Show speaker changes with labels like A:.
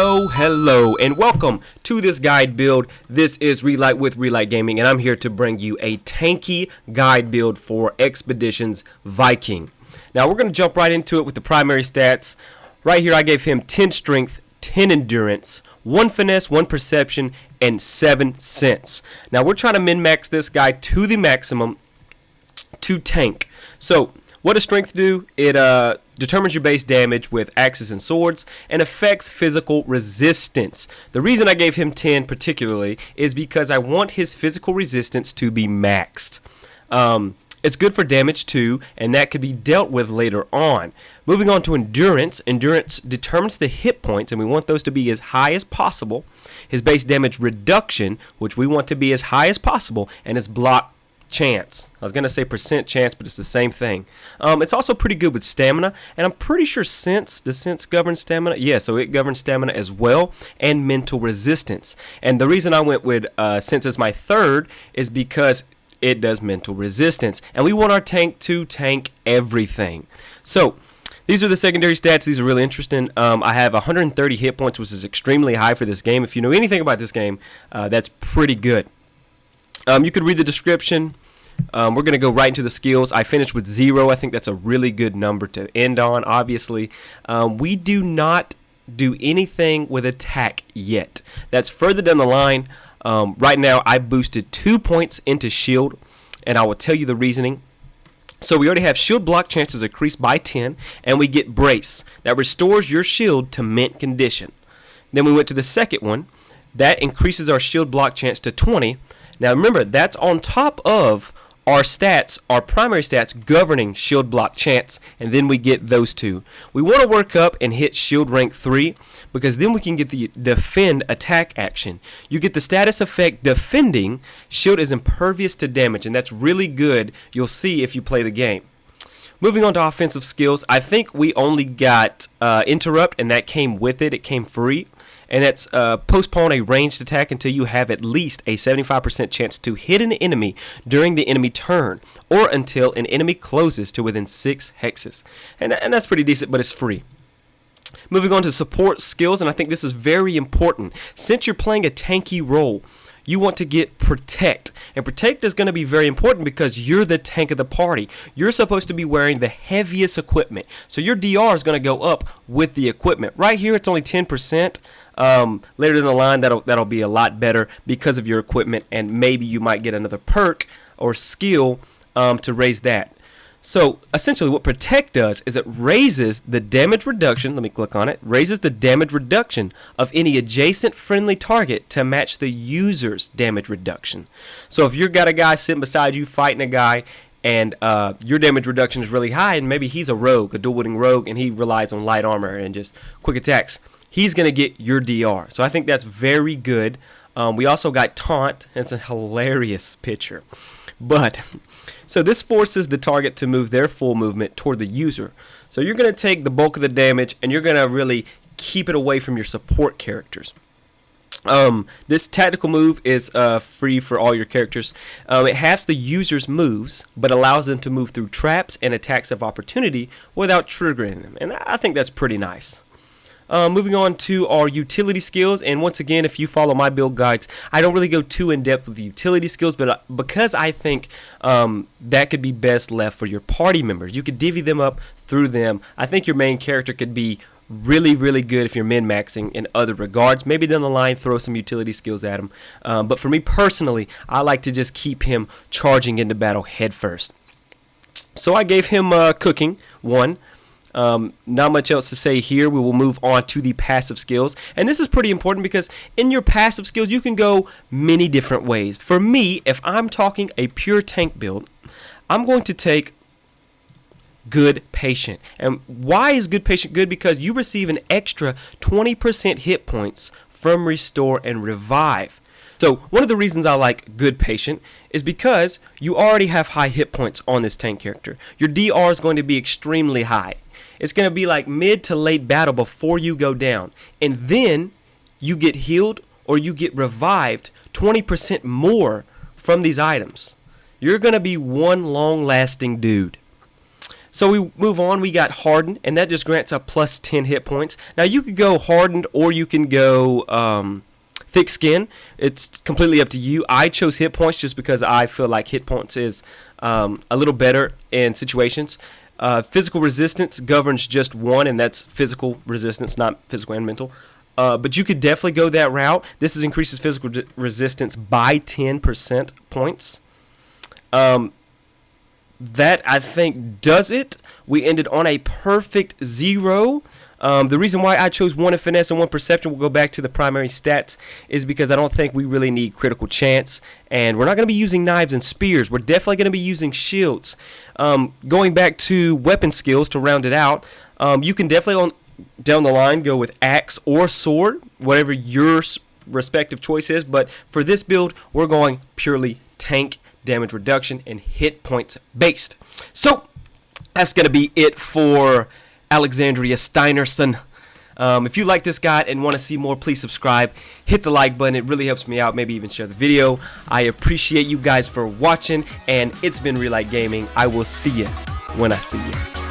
A: Hello, and welcome to this guide build. This is Relyt with Relyt Gaming, and I'm here to bring you a tanky guide build for Expeditions Viking. Now, we're going to jump right into it with the primary stats. Right here, I gave him 10 strength, 10 endurance, 1 finesse, 1 perception, and 7 sense. Now, we're trying to min-max this guy to the maximum to tank. So, what does strength do? It determines your base damage with axes and swords and affects physical resistance. The reason I gave him 10 particularly is because I want his physical resistance to be maxed. It's good for damage too, and that could be dealt with later on. Moving on to endurance. Endurance determines the hit points, and we want those to be as high as possible. His base damage reduction, which we want to be as high as possible, and his block chance. I was going to say percent chance, but it's the same thing. It's also pretty good with stamina, and I'm pretty sure sense, does sense govern stamina? Yeah, so it governs stamina as well, and mental resistance. And the reason I went with sense as my third is because it does mental resistance, and we want our tank to tank everything. So these are the secondary stats. These are really interesting. I have 130 hit points, which is extremely high for this game. If you know anything about this game, that's pretty good. You could read the description. We're going to go right into the skills. I finished with 0. I think that's a really good number to end on, obviously. We do not do anything with attack yet. That's further down the line. Right now, I boosted 2 points into shield, and I will tell you the reasoning. So we already have shield block chances increased by 10, and we get brace. That restores your shield to mint condition. Then we went to the second one. That increases our shield block chance to 20. Now remember, that's on top of our stats, our primary stats governing shield block chance, and then we get those two. We want to work up and hit shield rank 3 because then we can get the defend attack action. You get the status effect defending. Shield is impervious to damage, and that's really good. You'll see if you play the game. Moving on to offensive skills, I think we only got Interupt, and that came with it. It came free. And that's postpone a ranged attack until you have at least a 75% chance to hit an enemy during the enemy turn, or until an enemy closes to within 6 hexes. And that's pretty decent, but it's free. Moving on to support skills, and I think this is very important. Since you're playing a tanky role, you want to get Protect. And Protect is going to be very important because you're the tank of the party. You're supposed to be wearing the heaviest equipment. So your DR is going to go up with the equipment. Right here, it's only 10%. Later in the line, that'll be a lot better because of your equipment, and maybe you might get another perk or skill to raise that. So essentially what Protect does is it raises the damage reduction, let me click on it, raises the damage reduction of any adjacent friendly target to match the user's damage reduction. So if you've got a guy sitting beside you fighting a guy, and your damage reduction is really high, and maybe he's a rogue, a dual-wielding rogue, and he relies on light armor and just quick attacks, he's going to get your DR. So I think that's very good. We also got Taunt. It's a hilarious picture. But so this forces the target to move their full movement toward the user. So you're going to take the bulk of the damage, and you're going to really keep it away from your support characters. This tactical move is free for all your characters. It halves the user's moves, but allows them to move through traps and attacks of opportunity without triggering them. And I think that's pretty nice. Moving on to our utility skills, and once again, if you follow my build guides, I don't really go too in depth with the utility skills, but because I think that could be best left for your party members. You could divvy them up through them. I think your main character could be really, really good if you're min-maxing in other regards. Maybe down the line, throw some utility skills at him. But for me personally, I like to just keep him charging into battle head first. So I gave him cooking 1. Not much else to say here. We will move on to the passive skills, and this is pretty important because in your passive skills you can go many different ways. For me, if I'm talking a pure tank build, I'm going to take Good Patient. And why is Good Patient good? Because you receive an extra 20% hit points from Restore and Revive. So one of the reasons I like Good Patient is because you already have high hit points on this tank character. Your DR is going to be extremely high. It's going to be like mid to late battle before you go down. And then you get healed or you get revived 20% more from these items. You're going to be one long-lasting dude. So we move on. We got Hardened, and that just grants a plus 10 hit points. Now you could go Hardened or you can go Thick Skin. It's completely up to you. I chose hit points just because I feel like hit points is a little better in situations. Physical resistance governs just one, and that's physical resistance, not physical and mental. But you could definitely go that route. This increases physical resistance by 10% points. That, I think, does it. We ended on a perfect 0. The reason why I chose 1 in finesse and 1 perception, we'll go back to the primary stats, is because I don't think we really need critical chance. And we're not going to be using knives and spears. We're definitely going to be using shields. Going back to weapon skills to round it out, you can definitely down the line go with axe or sword, whatever your respective choice is. But for this build, we're going purely tank, damage reduction, and hit points based. So that's going to be it for Alexandria Steinerson. If you like this guide and want to see more, please subscribe, hit the like button. It really helps me out. Maybe even share the video. I appreciate you guys for watching, and it's been Relyt Gaming. I will see you when I see you.